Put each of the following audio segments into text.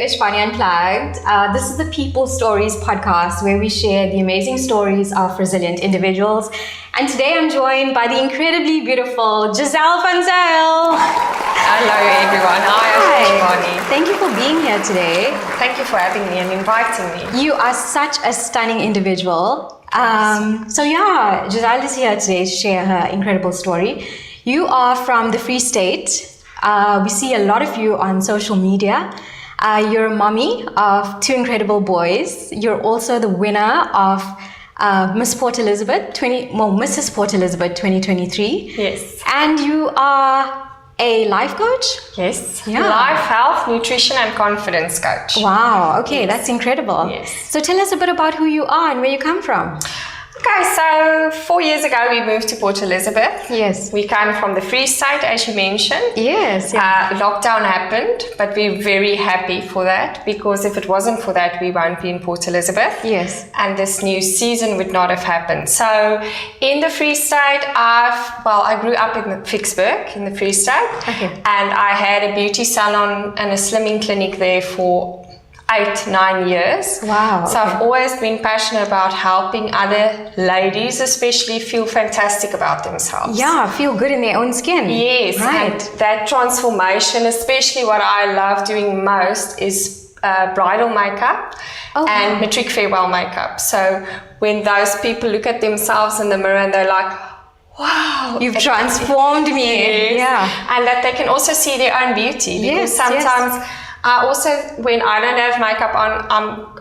Ishvani Unplugged. This is the People Stories podcast where we share the amazing stories of resilient individuals. And today I'm joined by the incredibly beautiful Gazelle van Zyl. Hello everyone. Hi, Ishvani. Thank you for being here today. Thank you for having me and inviting me. You are such a stunning individual. Gazelle is here today to share her incredible story. You are from the Free State. We see a lot of you on social media. You're a mommy of two incredible boys. You're also the winner of Mrs. Port Elizabeth 2023. Yes. And you are a life coach? Yes. Yeah. Life, health, nutrition and confidence coach. Wow. Okay, that's incredible. Yes. So tell us a bit about who you are and where you come from. Okay, so 4 years ago we moved to Port Elizabeth. Yes. We came from the Free State, as you mentioned. Yes. Lockdown happened, but we're very happy for that, because if it wasn't for that, we won't be in Port Elizabeth. Yes. And this new season would not have happened. So in the Free State, I grew up in Vicksburg, in the Free State. Okay. And I had a beauty salon and a slimming clinic there for 8-9 years. Wow. So I've always been passionate about helping other ladies especially feel fantastic about themselves. Yeah, feel good in their own skin. Yes, right. And that transformation, especially what I love doing most is bridal makeup and matric farewell makeup. So when those people look at themselves in the mirror and they're like, wow, you've transformed me. Yes. Yeah. And that they can also see their own beauty. Because Yes, sometimes when I don't have makeup on,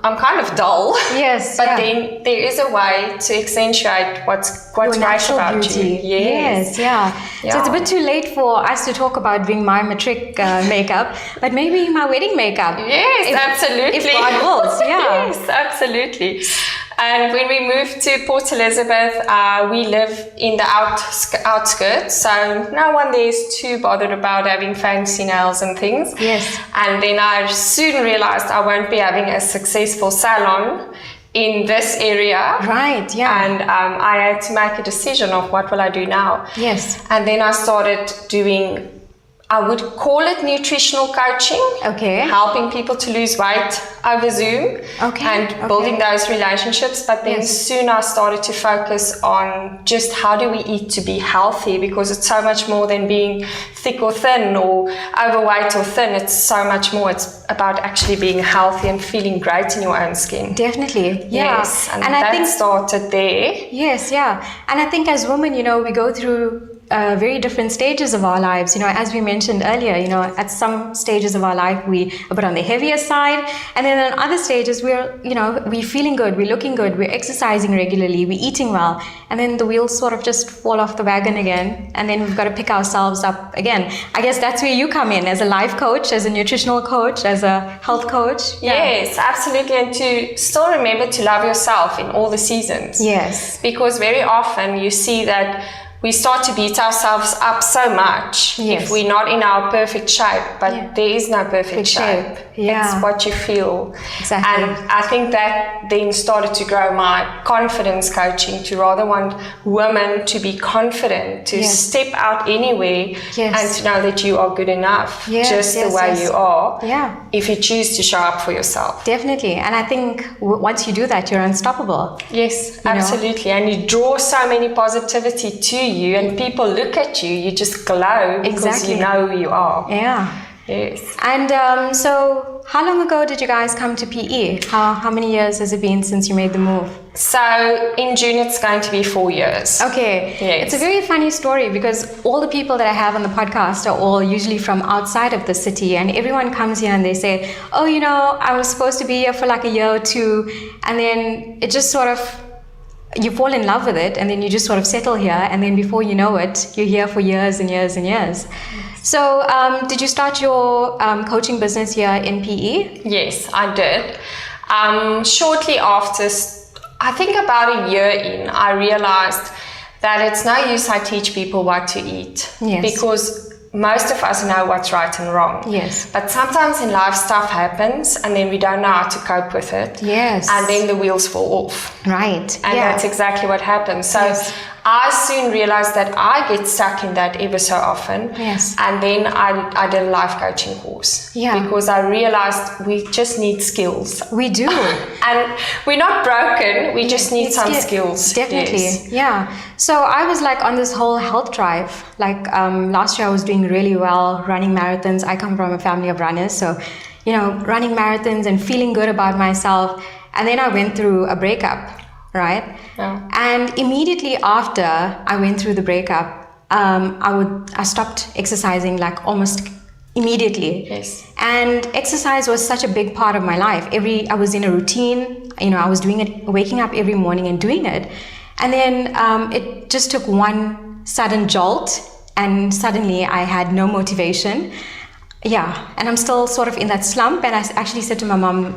I'm kind of dull. Yes. But then there is a way to accentuate what's great about beauty. you. Yes. Yeah. So it's a bit too late for us to talk about doing my matric makeup, but maybe my wedding makeup. Yes, absolutely. If God wills, yeah. Yes, absolutely. And when we moved to Port Elizabeth, we live in the outskirts, so no one there is too bothered about having fancy nails and things. Yes. And then I soon realized I won't be having a successful salon in this area. Right, yeah. And I had to make a decision of what will I do now. Yes. And then I started doing, I would call it nutritional coaching. Okay. Helping people to lose weight over Zoom. Okay. And building those relationships. But then soon I started to focus on just how do we eat to be healthy, because it's so much more than being thick or thin or overweight or thin. It's so much more. It's about actually being healthy and feeling great in your own skin. Definitely. Yeah. Yes. And I think started there. Yes, yeah. And I think as women, we go through very different stages of our lives. As we mentioned earlier, at some stages of our life we're a bit on the heavier side, and then in other stages we're feeling good, we're looking good, we're exercising regularly, we're eating well, and then the wheels sort of just fall off the wagon again, and then we've got to pick ourselves up again. I guess that's where you come in, as a life coach, as a nutritional coach, as a health coach. Yes, absolutely. And to still remember to love yourself in all the seasons. Yes. Because very often you see that we start to beat ourselves up so much if we're not in our perfect shape, but there is no perfect shape. Yeah. It's what you feel. Exactly. And I think that then started to grow my confidence coaching, to rather want women to be confident, to step out anywhere and to know that you are good enough just the way you are, if you choose to show up for yourself. Definitely. And I think once you do that, you're unstoppable. Yes, absolutely. And you draw so many positivity to you, and people look at you, you just glow because you know who you are. Yeah. Yes. And so how long ago did you guys come to PE? How many years has it been since you made the move? So in June it's going to be 4 years. Okay. Yes. It's a very funny story, because all the people that I have on the podcast are all usually from outside of the city, and everyone comes here and they say, oh, I was supposed to be here for like a year or two, and then it just sort of, you fall in love with it, and then you just sort of settle here, and then before you know it, you're here for years and years and years. So did you start your coaching business here in PE? Yes, I did. Shortly after, I think about a year in, I realized that it's no use I teach people what to eat. Yes. Because most of us know what's right and wrong. Yes. But sometimes in life stuff happens, and then we don't know how to cope with it. Yes. And then the wheels fall off. Right. And that's exactly what happens. So I soon realized that I get stuck in that ever so often. Yes. And then I did a life coaching course. Yeah. Because I realized we just need skills. We do. And we're not broken, we just need some skills. Definitely. Yes. Yeah. So I was like on this whole health drive. Like last year I was doing really well running marathons. I come from a family of runners. So, you know, running marathons and feeling good about myself. And then I went through a breakup. Right? Yeah. And immediately after I went through the breakup, I stopped exercising like almost immediately. Yes. And exercise was such a big part of my life. I was in a routine, you know, I was doing it, waking up every morning and doing it. And then it just took one sudden jolt and suddenly I had no motivation. Yeah, and I'm still sort of in that slump. And I actually said to my mom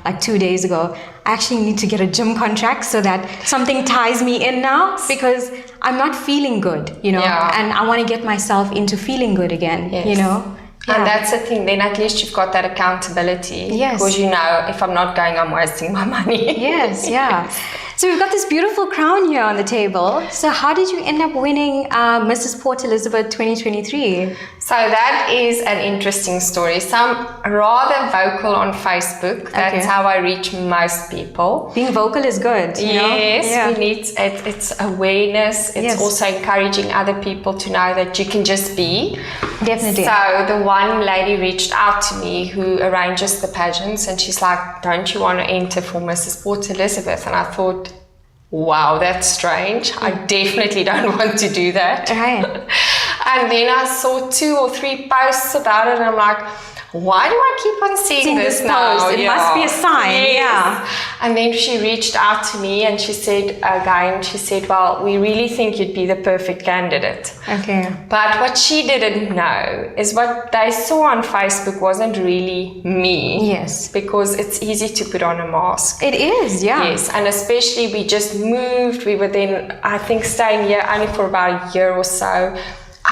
like 2 days ago, I actually need to get a gym contract so that something ties me in now, because I'm not feeling good, you know, and I want to get myself into feeling good again, you know. Yeah. And that's the thing, then at least you've got that accountability. Yes. Because you know, if I'm not going, I'm wasting my money. Yes, yeah. So we've got this beautiful crown here on the table. So how did you end up winning Mrs. Port Elizabeth 2023? So that is an interesting story. So I'm rather vocal on Facebook. That's how I reach most people. Being vocal is good. You know? Yes, we need it's awareness. It's also encouraging other people to know that you can just be. Definitely. So the one lady reached out to me who arranges the pageants, and she's like, "Don't you want to enter for Mrs. Port Elizabeth?" And I thought, wow, that's strange. I definitely don't want to do that. Right. And then I saw 2 or 3 posts about it, and I'm like, why do I keep on seeing this now? Post? It must be a sign. Yes. Yeah. And then she reached out to me and she said, well, we really think you'd be the perfect candidate. Okay. But what she didn't know is what they saw on Facebook wasn't really me. Yes. Because it's easy to put on a mask. It is, yeah. Yes, and especially we just moved. We were then, I think, staying here only for about a year or so.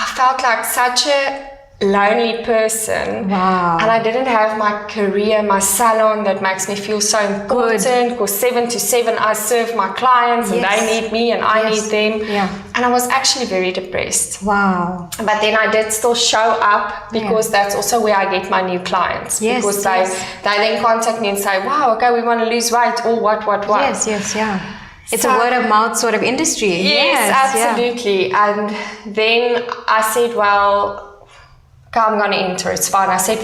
I felt like such a lonely person. Wow. And I didn't have my career, my salon that makes me feel so important, because 7 to 7 I serve my clients and they need me and I need them. Yeah. And I was actually very depressed. Wow. But then I did still show up, because that's also where I get my new clients. Because they then contact me and say, wow, okay, we want to lose weight, or what. Yes, yeah. It's a word of mouth sort of industry. Yes, absolutely. Yeah. And then I said, well, I'm going to enter, it's fine. I said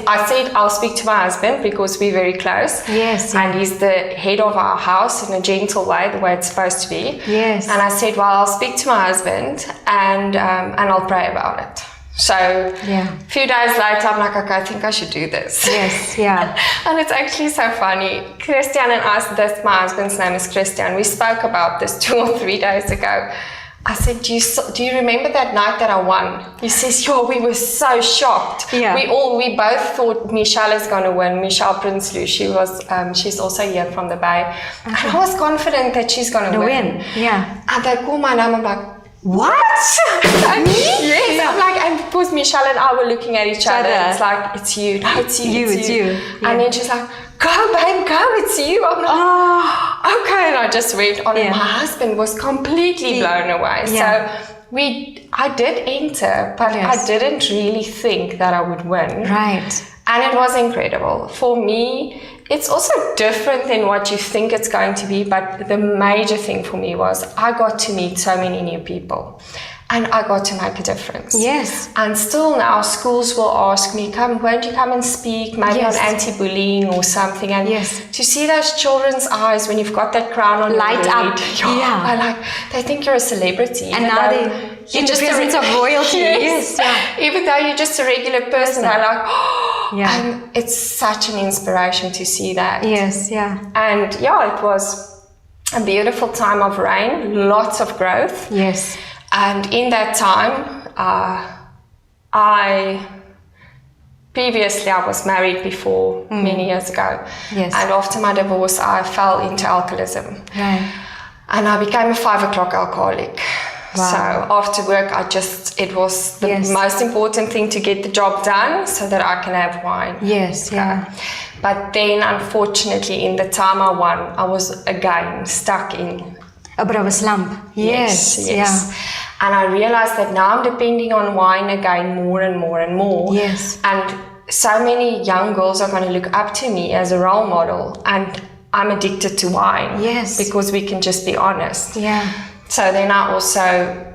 I'll speak to my husband, because we're very close. Yes. And he's the head of our house in a gentle way, the way it's supposed to be. Yes. And I said, well, I'll speak to my husband and I'll pray about it. So a few days later, I'm like, okay, I think I should do this. Yes, yeah. And it's actually so funny. Christian and I, my husband's name is Christian, we spoke about this 2 or 3 days ago. I said, do you remember that night that I won? He says, we were so shocked. Yeah. We both thought Michelle is going to win, Michelle Prinsloo. She's also here from the Bay. And I was confident that she's going to win. Yeah. And they call my name, I'm like, what? And yes. Yeah. I'm like, and because Michelle and I were looking at each other, it's like, it's you. No, it's you. It's you. Yeah. And then she's like, go, babe, go, it's you. I'm like, okay. And I just went on, and my husband was completely blown away. Yeah. So I did enter, but I didn't really think that I would win. Right. And it was incredible. For me, it's also different than what you think it's going to be, but the major thing for me was I got to meet so many new people. And I got to make a difference. Yes. And still now, schools will ask me, won't you come and speak, maybe on anti-bullying or something. And to see those children's eyes when you've got that crown on, light up. They think you're a celebrity. And now you're just the presence of royalty. Yes. Yeah. Even though you're just a regular person, they're like, and it's such an inspiration to see that. Yes, yeah. And it was a beautiful time of rain, lots of growth. Yes. And in that time, previously I was married before, many years ago. Yes. And after my divorce, I fell into alcoholism. Right. And I became a 5 o'clock alcoholic. Wow. So after work, it was the most important thing to get the job done so that I can have wine. Yes, yeah. But then, unfortunately, in the time I won, I was again stuck in A bit of a slump. Yes. Yeah. And I realized that now I'm depending on wine again more and more and more. Yes. And so many young girls are going to look up to me as a role model, and I'm addicted to wine. Yes. Because we can just be honest. Yeah. So then I also,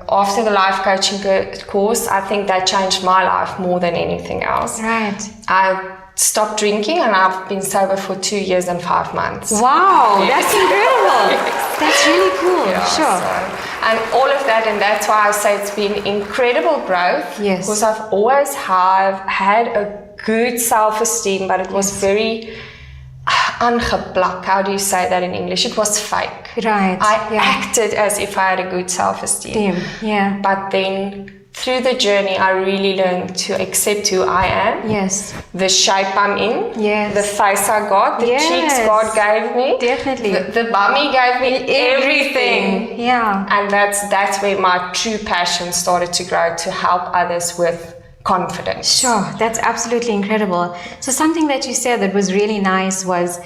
after the life coaching course, I think that changed my life more than anything else. Right. I stopped drinking, and I've been sober for 2 years and 5 months. Wow, that's incredible. That's really cool. Yeah, sure. And all of that, and that's why I say it's been incredible growth. Yes. Because I've always had a good self-esteem, but it was very ungeplak. How do you say that in English? It was fake. Right. I acted as if I had a good self-esteem. Yeah. But then through the journey, I really learned to accept who I am. Yes. The shape I'm in. Yes. The face I got. The cheeks God gave me. Definitely. The bummy gave me everything. Yeah. And that's where my true passion started to grow, to help others with confidence. Sure. That's absolutely incredible. So something that you said that was really nice was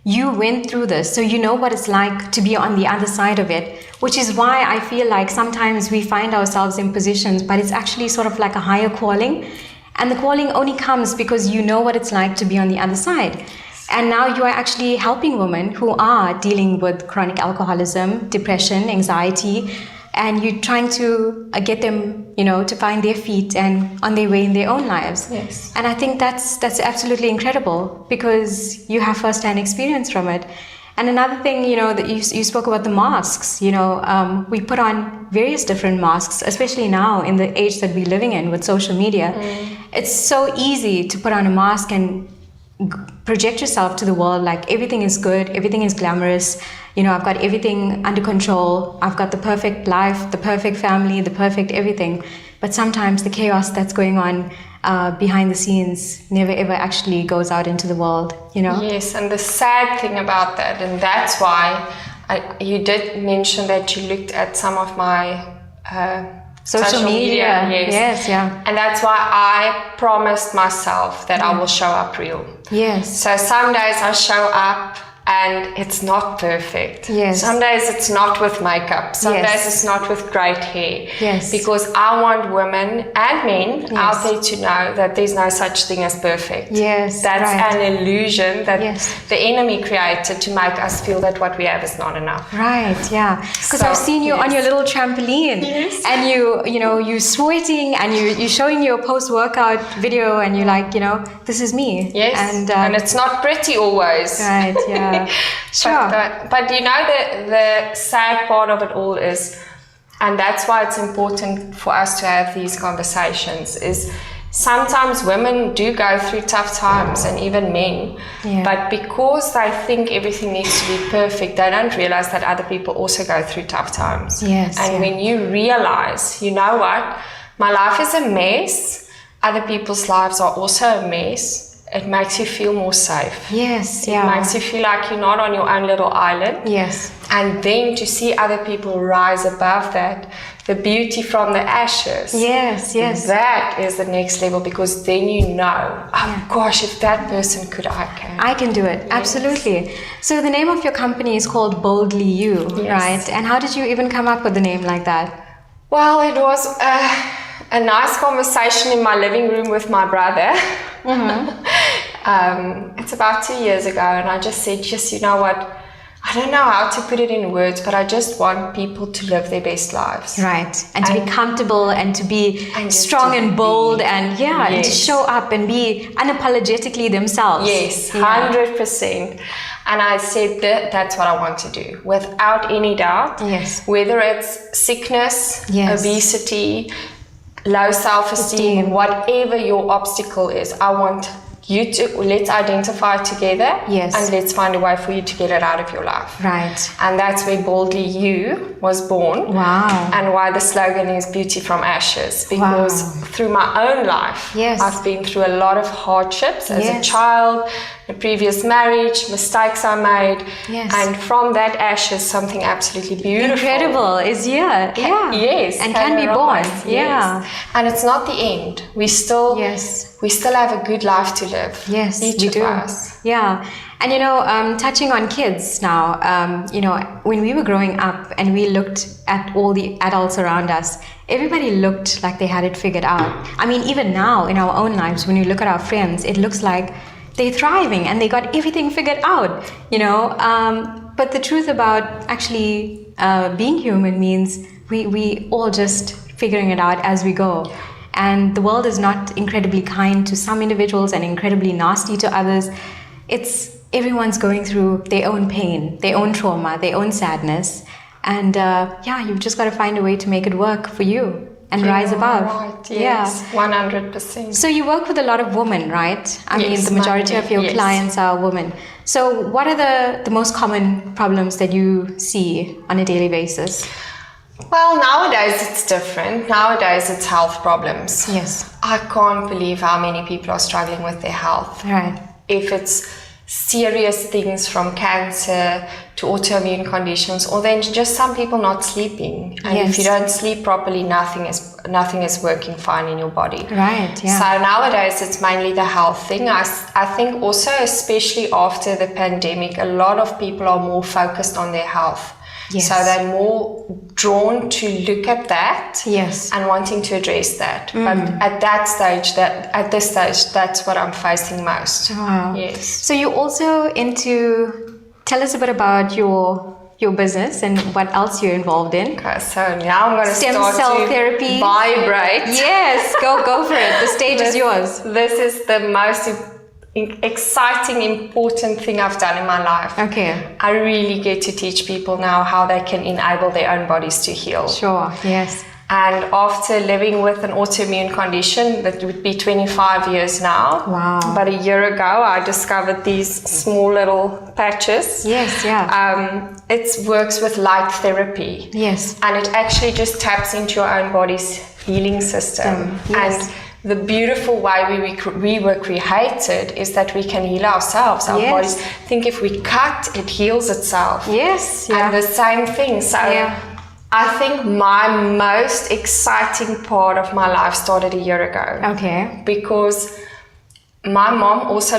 you went through this, so you know what it's like to be on the other side of it, which is why I feel like sometimes we find ourselves in positions, but it's actually sort of like a higher calling. And the calling only comes because you know what it's like to be on the other side. And now you are actually helping women who are dealing with chronic alcoholism, depression, anxiety, and you're trying to get them, to find their feet and on their way in their own lives. Yes. And I think that's absolutely incredible because you have first-hand experience from it. And another thing, that you spoke about the masks. We put on various different masks, especially now in the age that we're living in with social media. It's so easy to put on a mask and project yourself to the world like everything is good, everything is glamorous. I've got everything under control. I've got the perfect life, the perfect family, the perfect everything. But sometimes the chaos that's going on behind the scenes never ever actually goes out into the world, Yes, and the sad thing about that, and that's why you did mention that you looked at some of my social media. Yes, yeah. And that's why I promised myself that I will show up real. Yes. So some days I show up and it's not perfect. Yes. Some days it's not with makeup. Some days it's not with great hair. Yes. Because I want women and men out there to know that there's no such thing as perfect. Yes. That's an illusion that the enemy created to make us feel that what we have is not enough. Right, yeah. Because I've seen you on your little trampoline and you're sweating and you're showing your post-workout video and you're like, this is me. Yes. And it's not pretty always. Right, yeah. Sure. But the sad part of it all is, and that's why it's important for us to have these conversations, is sometimes women do go through tough times, and even men, but because they think everything needs to be perfect, they don't realize that other people also go through tough times. Yes. And when you realize, you know what, my life is a mess, other people's lives are also a mess, it makes you feel more safe. Yes, It makes you feel like you're not on your own little island. Yes. And then to see other people rise above that, the beauty from the ashes. Yes, yes. That is the next level, because then you know, oh gosh, if that person could, I can. I can do it, absolutely. So the name of your company is called Boldly You, right? And how did you even come up with the name like that? Well, it was a nice conversation in my living room with my brother. It's about 2 years ago, and I just said, you know what, I don't know how to put it in words, but I just want people to live their best lives. Right. And to be comfortable and to be strong and bold and and to show up and be unapologetically themselves. Yes, 100%. And I said that's what I want to do, without any doubt. Yes. Whether it's sickness, obesity, low self-esteem, whatever your obstacle is, I want you to, let's identify together and let's find a way for you to get it out of your life. Right. And that's where Boldly You was born. Wow. And why the slogan is Beauty from Ashes, because through my own life, I've been through a lot of hardships as a child, a previous marriage, mistakes I made, and from that ashes, something absolutely beautiful. Incredible is here. Yes. And can be born. Yes. And it's not the end. We still have a good life to live. Yes, each we of do. us. Yeah. And touching on kids now, when we were growing up and we looked at all the adults around us, everybody looked like they had it figured out. I mean, even now in our own lives, when you look at our friends, it looks like they're thriving and they got everything figured out, But the truth about actually being human means we all just figuring it out as we go. And the world is not incredibly kind to some individuals and incredibly nasty to others. It's everyone's going through their own pain, their own trauma, their own sadness. And you've just got to find a way to make it work for you and rise above. Right, yes, 100%. So you work with a lot of women, right? I mean, the majority of your clients are women. So what are the most common problems that you see on a daily basis? Well, nowadays it's different. Nowadays it's health problems. Yes. I can't believe how many people are struggling with their health. Right. If it's serious things from cancer to autoimmune conditions, or then just some people not sleeping. And if you don't sleep properly, nothing is working fine in your body. Right, yeah. So nowadays it's mainly the health thing. I think also, especially after the pandemic, a lot of people are more focused on their health. Yes. So they're more drawn to look at that, yes, and wanting to address that. But at this stage, that's what I'm facing most. Wow. Yes. So you're also tell us a bit about your business and what else you're involved in. Okay, so now I'm going to Stem start cell to therapy. Vibrate. Yes, go for it. The stage is yours. This is the most exciting, important thing I've done in my life. Okay. I really get to teach people now how they can enable their own bodies to heal. Sure, yes. And after living with an autoimmune condition, that would be 25 years now. Wow. About a year ago, I discovered these small little patches. Yes, yeah. It works with light therapy. Yes. And it actually just taps into your own body's healing system. Yes. And the beautiful way we were created is that we can heal ourselves, our bodies. Think if we cut, it heals itself. Yes, yeah. And the same thing. So I think my most exciting part of my life started a year ago. Okay. Because my mom also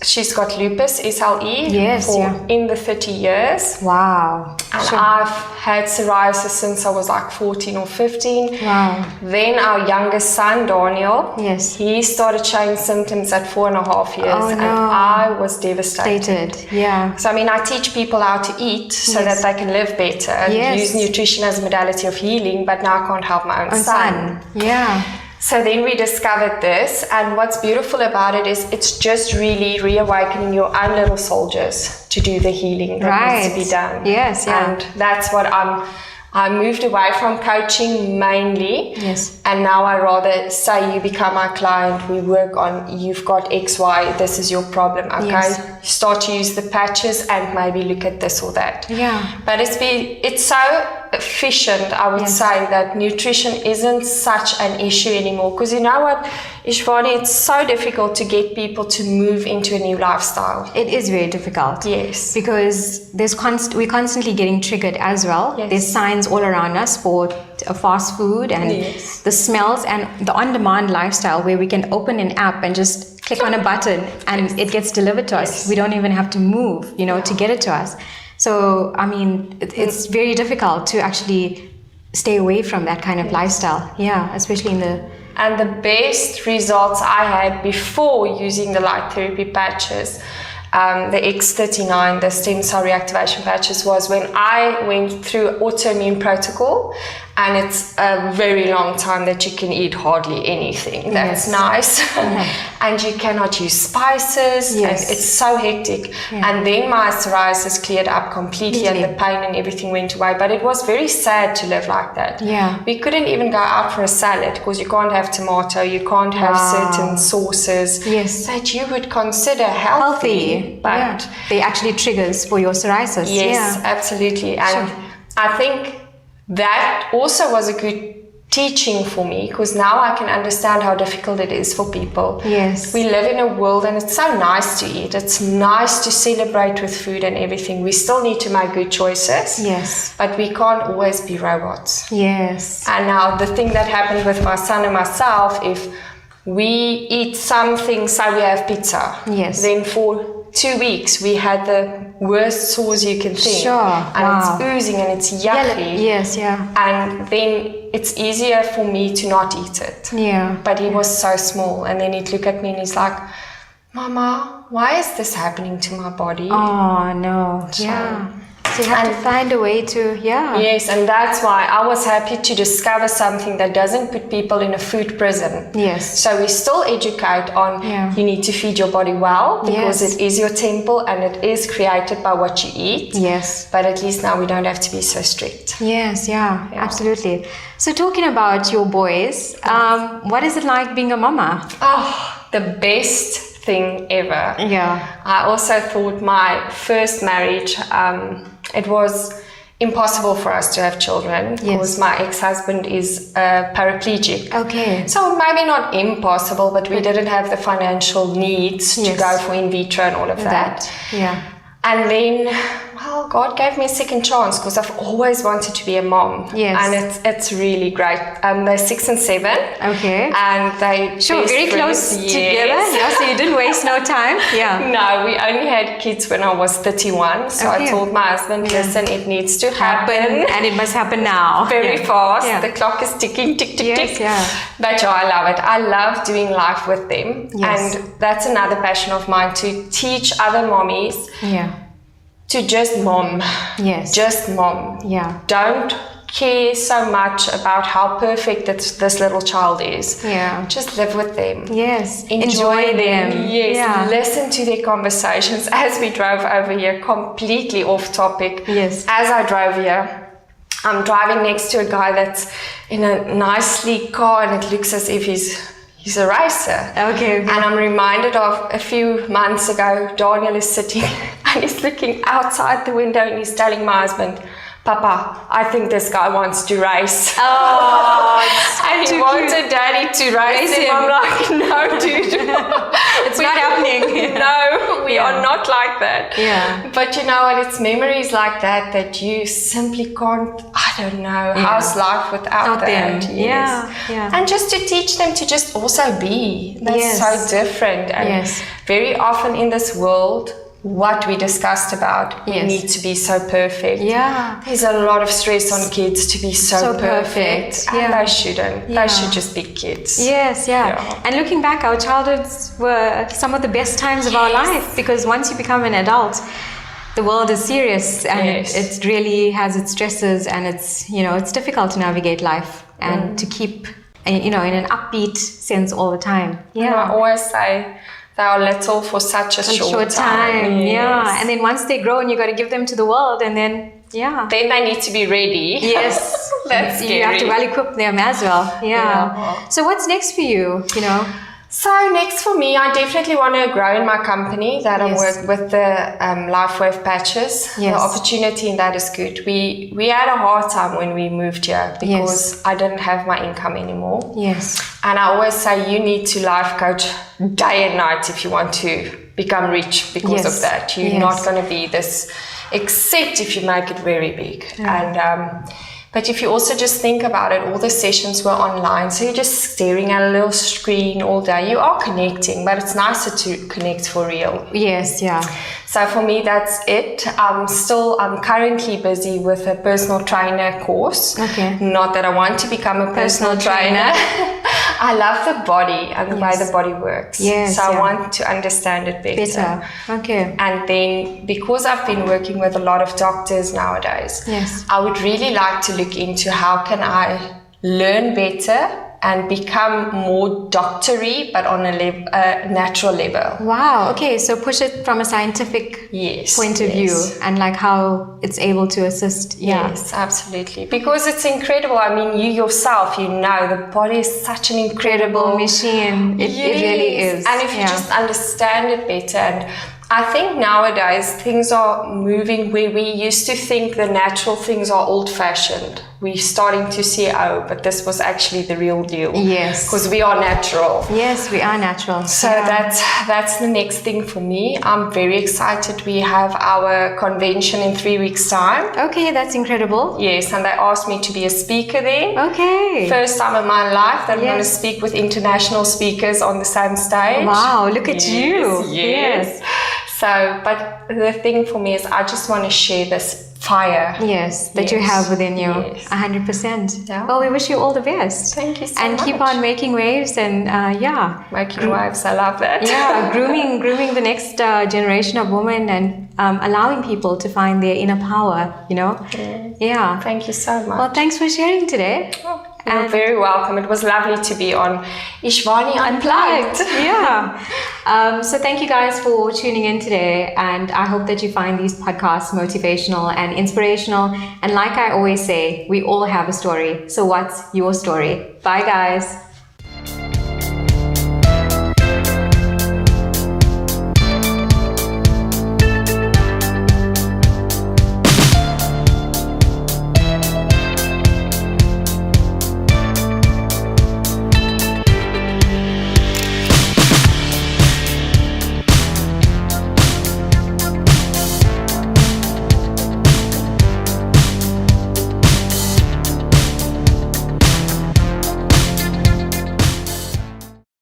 she's got lupus, SLE, in the 30 years. Wow. And I've had psoriasis since I was like 14 or 15. Wow. Then our youngest son, Daniel, he started showing symptoms at 4.5 years. Oh, no. And I was devastated. Yeah. So, I teach people how to eat so that they can live better and use nutrition as a modality of healing, but now I can't help my own son. Yeah. So then we discovered this, and what's beautiful about it is it's just really reawakening your own little soldiers to do the healing that needs to be done. Yes, yeah. And that's what I moved away from coaching mainly. Yes. And now I rather say you become my client, we work on, you've got X, Y, this is your problem, okay? Yes. Start to use the patches and maybe look at this or that. Yeah. But it's so efficient, I would say, that nutrition isn't such an issue anymore. Because you know what, Ishvani, it's so difficult to get people to move into a new lifestyle. It is very difficult. Yes. Because we're constantly getting triggered as well. Yes. There's signs all around us for fast food and the smells and the on-demand lifestyle where we can open an app and just click on a button and it gets delivered to us. We don't even have to move, to get it to us. So, it's very difficult to actually stay away from that kind of lifestyle. Yeah, especially in the... And the best results I had before using the light therapy patches, the X39, the stem cell reactivation patches, was when I went through autoimmune protocol, and it's a very long time that you can eat hardly anything. That's nice. And you cannot use spices, and it's so hectic. And then my psoriasis cleared up completely and the pain and everything went away. But it was very sad to live like that. We couldn't even go out for a salad because you can't have tomato, you can't have certain sauces that you would consider healthy. But they actually triggers for your psoriasis. Yes, absolutely. And I think that also was a good teaching for me, because now I can understand how difficult it is for people. Yes. We live in a world, and it's so nice to eat. It's nice to celebrate with food and everything. We still need to make good choices. Yes. But we can't always be robots. Yes. And now the thing that happened with my son and myself, if we eat something, say we have pizza, then for 2 weeks, we had the worst sores you can think. Sure. And it's oozing and it's yucky. Yes, yeah. And then it's easier for me to not eat it. Yeah. But he was so small. And then he'd look at me and he's like, Mama, why is this happening to my body? Oh, no. Yeah. So you have to find a way to, Yes, and that's why I was happy to discover something that doesn't put people in a food prison. Yes. So we still educate on you need to feed your body well because it is your temple and it is created by what you eat. Yes. But at least now we don't have to be so strict. Yes, absolutely. So talking about your boys, what is it like being a mama? Oh, the best thing ever. Yeah. I also thought my first marriage, it was impossible for us to have children because my ex-husband is paraplegic. Okay. So maybe not impossible, but we didn't have the financial needs to go for in vitro and all of that. Yeah. And then, well, God gave me a second chance because I've always wanted to be a mom. Yes. And it's really great. They're 6 and 7. Okay. And they very close together. Yeah, so you didn't waste no time. Yeah. No, we only had kids when I was 31. So I told my husband, listen, it needs to happen. And it must happen now. Very fast. Yeah. The clock is ticking, tick, tick, tick. Yeah. But I love it. I love doing life with them. Yes. And that's another passion of mine, to teach other mommies to just mom. Yes. Just mom. Yeah. Don't care so much about how perfect this little child is. Yeah. Just live with them. Yes. Enjoy them. Yes. Yeah. Listen to their conversations. As we drove over here, completely off topic. Yes. As I drove here, I'm driving next to a guy that's in a nice sleek car and it looks as if he's a racer. Okay. And I'm reminded of a few months ago, Daniel is sitting and he's looking outside the window and he's telling my husband, Papa, I think this guy wants to race. Oh, and he wanted Daddy to race him. I'm like, no, dude. It's not happening. No, we are not like that. Yeah. But you know what? It's memories like that you simply can't, I don't know, how's life without them. that? Yes. Yeah. And just to teach them to just also be. That's so different. And very often in this world, what we discussed about, we need to be so perfect. Yeah. There's a lot of stress on kids to be so perfect. And they shouldn't. They should just be kids. Yes, And looking back, our childhoods were some of the best times of our life, because once you become an adult, the world is serious and it really has its stresses, and it's difficult to navigate life and to keep, in an upbeat sense all the time. Yeah. I always say, they are little for such a short time. Yeah. And then once they grow, and you got to give them to the world, and then then they need to be ready. Yes. That's scary. You have to well equip them as well. Yeah. So what's next for you? So next for me, I definitely want to grow in my company that I work with, the LifeWave patches. The opportunity in that is good. We had a hard time when we moved here because I didn't have my income anymore. Yes. And I always say you need to life coach day and night if you want to become rich because of that. You're not going to be this, except if you make it very big. And but if you also just think about it, all the sessions were online, so you're just staring at a little screen all day. You are connecting, but it's nicer to connect for real. Yes, yeah. So for me, that's it. I'm currently busy with a personal trainer course. Okay. Not that I want to become a personal trainer. I love the body and the way the body works. Yes, so I want to understand it better. Okay. And then, because I've been working with a lot of doctors nowadays, I would really like to look into how can I learn better and become more doctory, but on a natural level. Wow. Okay. So push it from a scientific point of view, and like how it's able to assist. Yes, absolutely. Because it's incredible. I mean, you yourself, the body is such an incredible machine. It really is. And if you just understand it better, and I think nowadays things are moving where we used to think the natural things are old-fashioned. We're starting to see, but this was actually the real deal. Yes. Because we are natural. Yes, we are natural. So that's the next thing for me. I'm very excited. We have our convention in 3 weeks' time. Okay, that's incredible. Yes, and they asked me to be a speaker there. Okay. First time in my life that I'm going to speak with international speakers on the same stage. Wow, look at you. Yes. So, but the thing for me is I just want to share this fire. Yes, that you have within you. Yes. 100%. Yeah. Well, we wish you all the best. Thank you so and much. And keep on making waves and Making waves, I love that. Yeah, grooming the next generation of women and allowing people to find their inner power, you know? Yeah. Thank you so much. Well, thanks for sharing today. You're very welcome. It was lovely to be on Ishvani Unplugged. So thank you guys for tuning in today, and I hope that you find these podcasts motivational and inspirational. And like I always say, we all have a story. So what's your story? Bye guys.